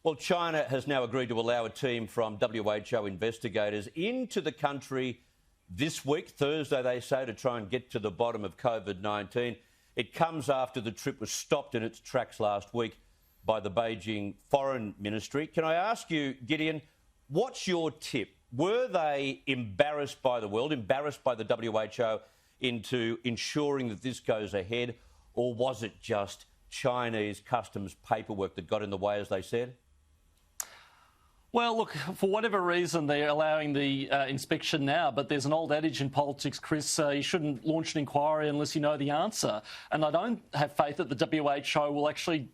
Well, China has now agreed to allow a team from WHO investigators into the country this week, Thursday, they say, to try and get to the bottom of COVID-19. It comes after the trip was stopped in its tracks last week by the Beijing Foreign Ministry. Can I ask you, Gideon, what's your tip? Were they embarrassed by the world, embarrassed by the WHO into ensuring that this goes ahead, or was it just Chinese customs paperwork that got in the way, as they said? Well, look, for whatever reason, they're allowing the inspection now, but there's an old adage in politics, Chris, you shouldn't launch an inquiry unless you know the answer. And I don't have faith that the WHO will actually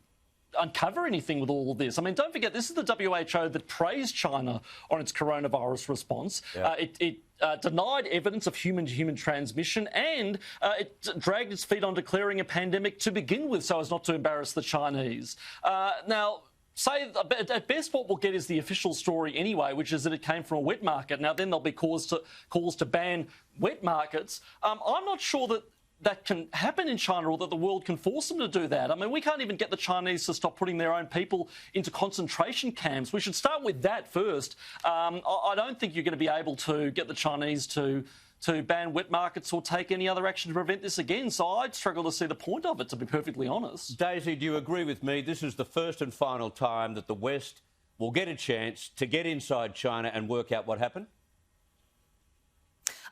uncover anything with all of this. I mean, don't forget, this is the WHO that praised China on its coronavirus response. Yeah. It denied evidence of human-to-human transmission, and it dragged its feet on declaring a pandemic to begin with so as not to embarrass the Chinese. Now, at best, what we'll get is the official story anyway, which is that it came from a wet market. Now, then there'll be calls to ban wet markets. I'm not sure that can happen in China, or that the world can force them to do that. I mean, we can't even get the Chinese to stop putting their own people into concentration camps. We should start with that first. I don't think you're going to be able to get the Chinese to ban wet markets or take any other action to prevent this again. So I'd struggle to see the point of it, to be perfectly honest. Daisy, do you agree with me? This is the first and final time that the West will get a chance to get inside China and work out what happened?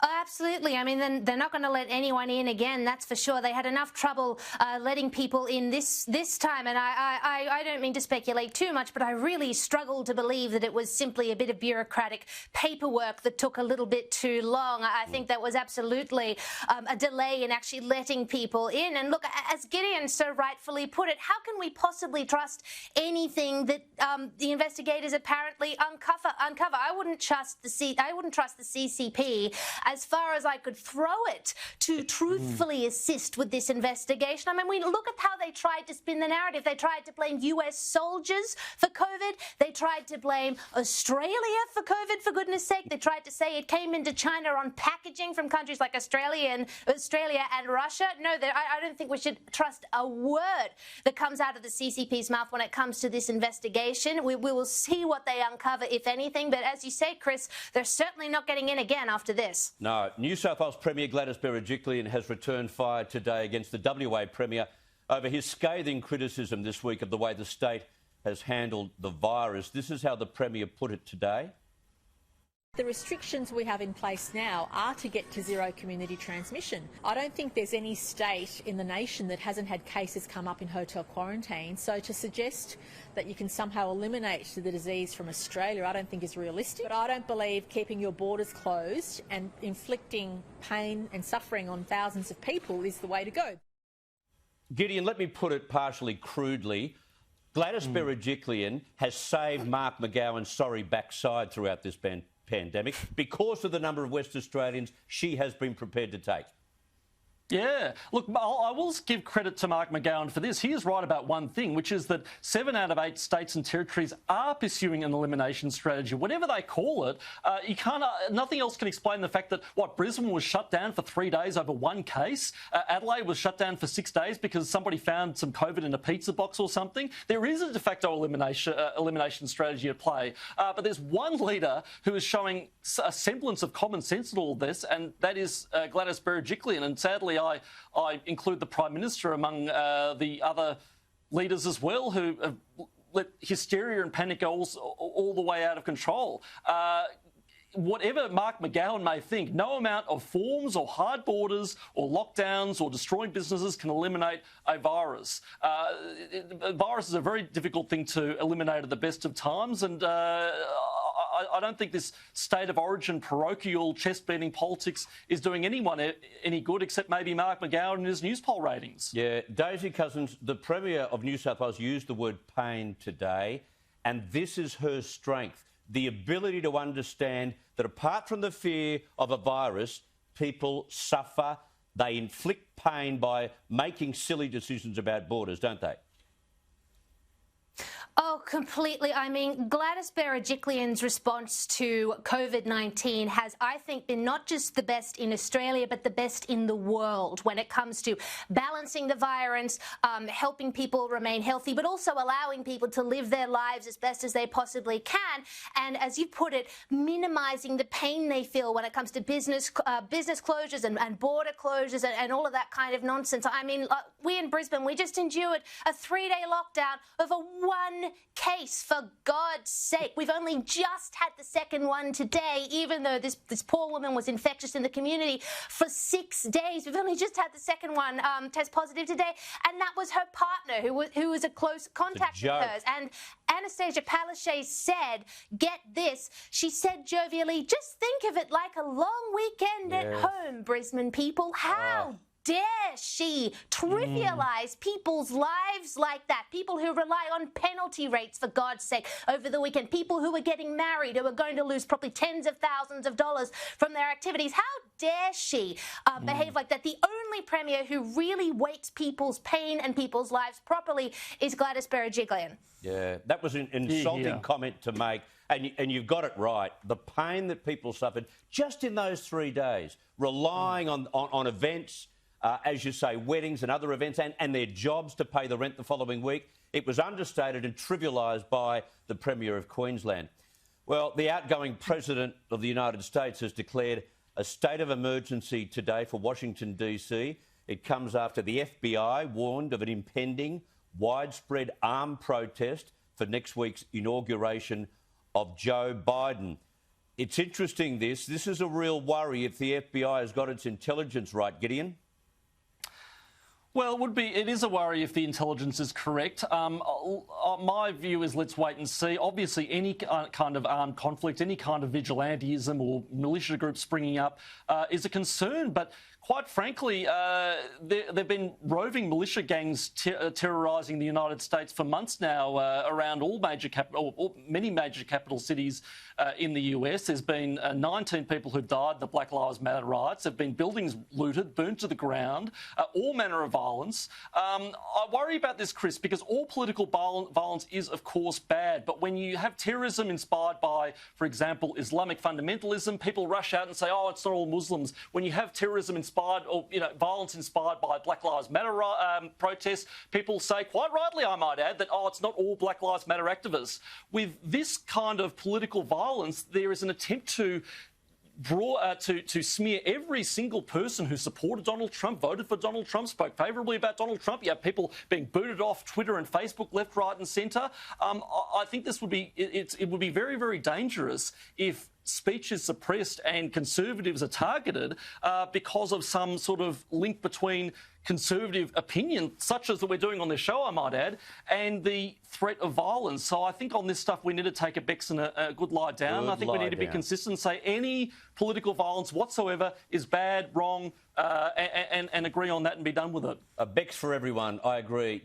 Oh, absolutely. I mean, then they're not going to let anyone in again, that's for sure. They had enough trouble letting people in this time, and I don't mean to speculate too much, but I really struggle to believe that it was simply a bit of bureaucratic paperwork that took a little bit too long. I think that was absolutely a delay in actually letting people in. And look, as Gideon so rightfully put it, how can we possibly trust anything that the investigators apparently uncover? I wouldn't trust the CCP as far as I could throw it to truthfully assist with this investigation. I mean, we look at how they tried to spin the narrative. They tried to blame US soldiers for COVID. They tried to blame Australia for COVID, for goodness sake. They tried to say it came into China on packaging from countries like Australia and Russia. No, I don't think we should trust a word that comes out of the CCP's mouth when it comes to this investigation. We will see what they uncover, if anything. But as you say, Chris, they're certainly not getting in again after this. No. New South Wales Premier Gladys Berejiklian has returned fire today against the WA Premier over his scathing criticism this week of the way the state has handled the virus. This is how the Premier put it today. The restrictions we have in place now are to get to zero community transmission. I don't think there's any state in the nation that hasn't had cases come up in hotel quarantine. So to suggest that you can somehow eliminate the disease from Australia, I don't think is realistic. But I don't believe keeping your borders closed and inflicting pain and suffering on thousands of people is the way to go. Gideon, let me put it partially crudely. Gladys Berejiklian has saved Mark McGowan's sorry backside throughout this pandemic because of the number of West Australians she has been prepared to take. Yeah. Look, I will give credit to Mark McGowan for this. He is right about one thing, which is that 7 out of 8 states and territories are pursuing an elimination strategy. Whatever they call it, nothing else can explain the fact that, Brisbane was shut down for 3 days over one case. Adelaide was shut down for 6 days because somebody found some COVID in a pizza box or something. There is a de facto elimination strategy at play. But there's one leader who is showing a semblance of common sense in all this, and that is Gladys Berejiklian. And sadly, I include the Prime Minister among the other leaders as well, who have let hysteria and panic go all the way out of control. Whatever Mark McGowan may think, no amount of forms or hard borders or lockdowns or destroying businesses can eliminate a virus. A virus is a very difficult thing to eliminate at the best of times, and I don't think this state of origin, parochial, chest-beating politics is doing anyone any good, except maybe Mark McGowan and his news poll ratings. Yeah, Daisy Cousins, the Premier of New South Wales, used the word pain today, and this is her strength, the ability to understand that apart from the fear of a virus, people suffer, they inflict pain by making silly decisions about borders, don't they? Oh, completely. I mean, Gladys Berejiklian's response to COVID-19 has, I think, been not just the best in Australia, but the best in the world when it comes to balancing the virus, helping people remain healthy, but also allowing people to live their lives as best as they possibly can. And as you put it, minimising the pain they feel when it comes to business closures and border closures and all of that kind of nonsense. I mean, we in Brisbane, we just endured a 3-day lockdown over one case, for God's sake. We've only just had the second one today, even though this poor woman was infectious in the community for 6 days. We've only just had the second one test positive today, and that was her partner, who was a close contact with hers. And Anastasia Palaszczuk said, get this, she said jovially, just think of it like a long weekend at home, Brisbane people. How dare she trivialise people's lives like that? People who rely on penalty rates, for God's sake, over the weekend. People who are getting married, who are going to lose probably tens of thousands of dollars from their activities. How dare she behave like that? The only premier who really weights people's pain and people's lives properly is Gladys Berejiklian. Yeah, that was an insulting comment to make. And you've got it right. The pain that people suffered just in those 3 days, relying on events, as you say, weddings and other events, and their jobs to pay the rent the following week. It was understated and trivialised by the Premier of Queensland. Well, the outgoing President of the United States has declared a state of emergency today for Washington, D.C. It comes after the FBI warned of an impending widespread armed protest for next week's inauguration of Joe Biden. It's interesting, this is a real worry if the FBI has got its intelligence right, Gideon. Well, it is a worry if the intelligence is correct. My view is let's wait and see. Obviously, any kind of armed conflict, any kind of vigilantism or militia group springing up is a concern. But quite frankly, there have been roving militia gangs terrorising the United States for months now around many major capital cities in the US. There's been 19 people who've died in the Black Lives Matter riots. There have been buildings looted, burnt to the ground, all manner of violence. I worry about this, Chris, because all political violence is, of course, bad. But when you have terrorism inspired by, for example, Islamic fundamentalism, people rush out and say, oh, it's not all Muslims. When you have terrorism inspired or violence inspired by Black Lives Matter protests, people say, quite rightly, I might add, that, oh, it's not all Black Lives Matter activists. With this kind of political violence, there is an attempt to smear every single person who supported Donald Trump, voted for Donald Trump, spoke favourably about Donald Trump. You have people being booted off Twitter and Facebook left, right and centre. I think this would be it would be very, very dangerous if speech is suppressed and Conservatives are targeted because of some sort of link between conservative opinion, such as that we're doing on this show, I might add, and the threat of violence. So I think on this stuff we need to take a Bex and a good lie down. I think we need to be consistent and say any political violence whatsoever is bad, wrong, and agree on that and be done with it. A Bex for everyone, I agree.